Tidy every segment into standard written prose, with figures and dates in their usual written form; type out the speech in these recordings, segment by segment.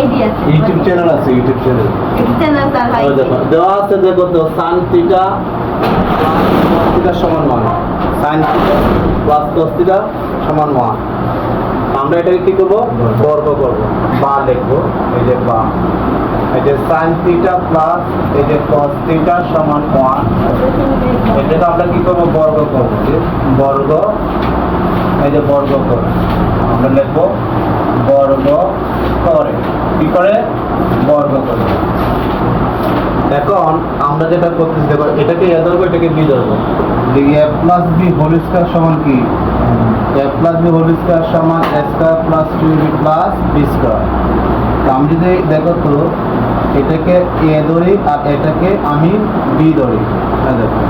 ID আছে, YouTube channel আছে, YouTube channel তার আইডি দেখো দেওয়া আছে। দেখো তো sin থিটা সমান 1, sin theta plus cos theta সমান 1। আমরা এটাকে কি করব? বর্গ করব, বা লিখবো। এই যে বা, এই যে sin থিটা প্লাস এই যে cos থিটা সমান 1, এটাকে আমরা কি করব? বর্গ করব। বর্গ, এই যে বর্গ করে আমরা লিখবো বর্গ করে, কি করে? বর্গ করে। এখন আমরা যেটা করতেছি, দেখো এটাকে এ ধরবো, এটাকে বি ধরবো। a plus b whole square সমান কি? a plus b whole square সমান a square plus 2b plus b square. আমি যদি দেখো তো এটাকে এ ধরি আর এটাকে আমি বি ধরি, দেখো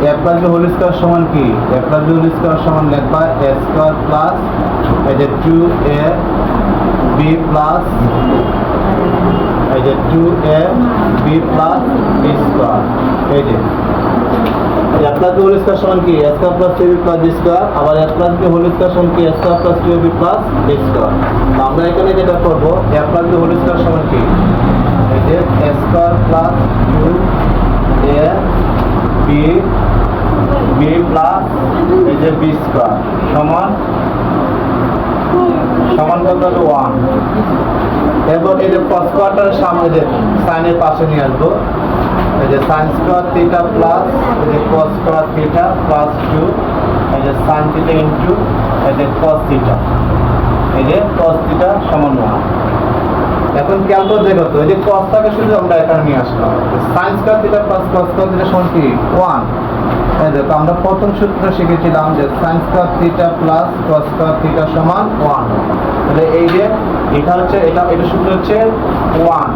a plus b whole square সমান কি? a plus b whole square সমান লিখবা a স্কয়ার প্লাস এই যে 2a b প্লাস এই যে 2a b plus b square. এই যে a plus b whole square সমান কি? a square plus 2b plus b square. আবার a plus b whole square সমান কি? a square plus 2b plus b square. আমরা এখানে যেটা করব, a plus b whole square সমান কি? এই যে a square plus 2a b plus এই যে b স্কয়ার সমান কত হবে? 1। এরপর এই যে cos স্কয়ারটার সামনে যে সাইনের পাশে নিয়ে আসবো, এই যে sin স্কয়ার থিটা প্লাস এই যে cos স্কয়ার থিটা প্লাস 2 এই যে sin থিটা ইনটু এই যে cos থিটা, এই যে cos থিটা সমান 1। এখন খেয়াল করে দেখো তো, এই যে cosটাকে শুধু আমরা এখানে নিয়ে আসলাম, sin square theta plus cos square theta সমান কি? 1। এই দেখো আমরা প্রথম সূত্র শিখেছিলাম যে sin square theta plus cos square theta সমান 1। তাহলে এই যে এটা হচ্ছে এটা সূত্র হচ্ছে 1,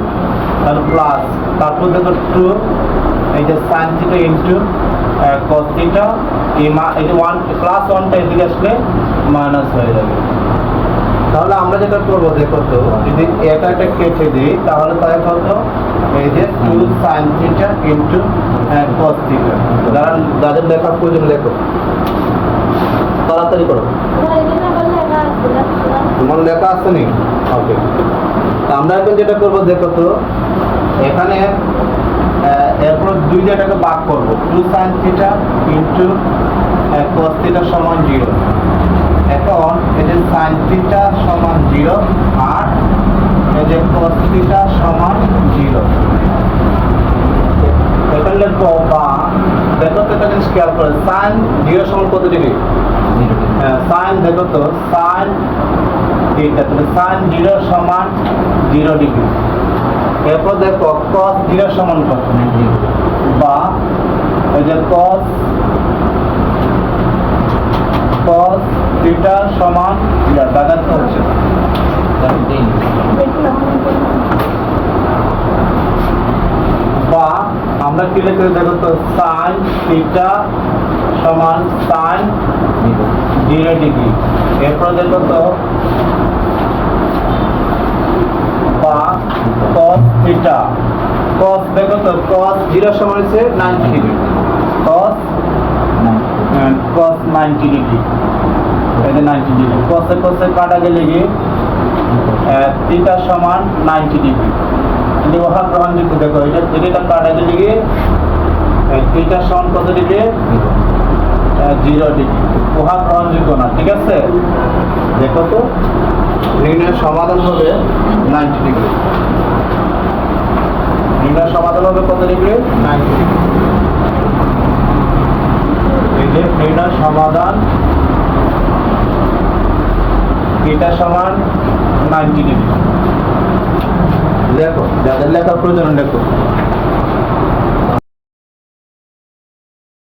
তাহলে প্লাস, তারপর দেখো 2 এই যে sin theta into cos theta, এই যে 1 প্লাস 1টা এদিকে আসলে মাইনাস হয়ে যাবে। তাহলে আমরা যেটা করবো, দেখো তো যদি এটা কেটে দিই তাহলে তাই কত? এই যে 2 sin theta into cos theta. যাদের লেখার প্রয়োজন লেখো, তাড়াতাড়ি করো। তোমার লেখা আছে নি? ওকে, আমরা এখন যেটা করবো, দেখো তো এখানে এরপর 2 যেটাকে ভাগ করবো, 2 sin theta into cos theta সমান 0। এখন এই যে sin থিটা সমান 0 আর এই যে cos থিটা সমান 0, এটা লিখবো। বা দেখো তো এটা জিনিস খেয়াল করে, sin 0 সমান কত ডিগ্রি? sin দেখো তো sin থিটা, তাহলে sin 0 সমান 0 ডিগ্রি। এরপর দেখো cos 0 সমান কত? বা এই যে cos থিটা সমান দাদা তো হচ্ছে বা আমরা কি লিখে দেখো তো sin থিটা সমান sin 0 ডিগ্রি। এরপর দেখো তো বা cos থিটা, cos দেখো তো cos 0 সমান হচ্ছে 90 ডিগ্রি, cos 90 ডিগ্রি, এই যে 90 ডিগ্রি। cos এ কাটা গেলে কি থিটা সমান 90 ডিগ্রি। যদি উহা গ্রহণযোগ্য, দেখো এটা কাটা গেলে কি থিটা সমান কত ডিগ্রি? 0 ডিগ্রি। উহা গ্রহণযোগ্য না, ঠিক আছে? দেখো তো নির্ণয়ের সমাধান হবে 90 ডিগ্রি। নির্ণয়ের সমাধান হবে কত ডিগ্রি? 90 ডিগ্রি। এই যে নির্ণয় সমাধান থিটা সমান 90 ডিগ্রি। দেখো যাদের লেখার প্রয়োজন লেখো।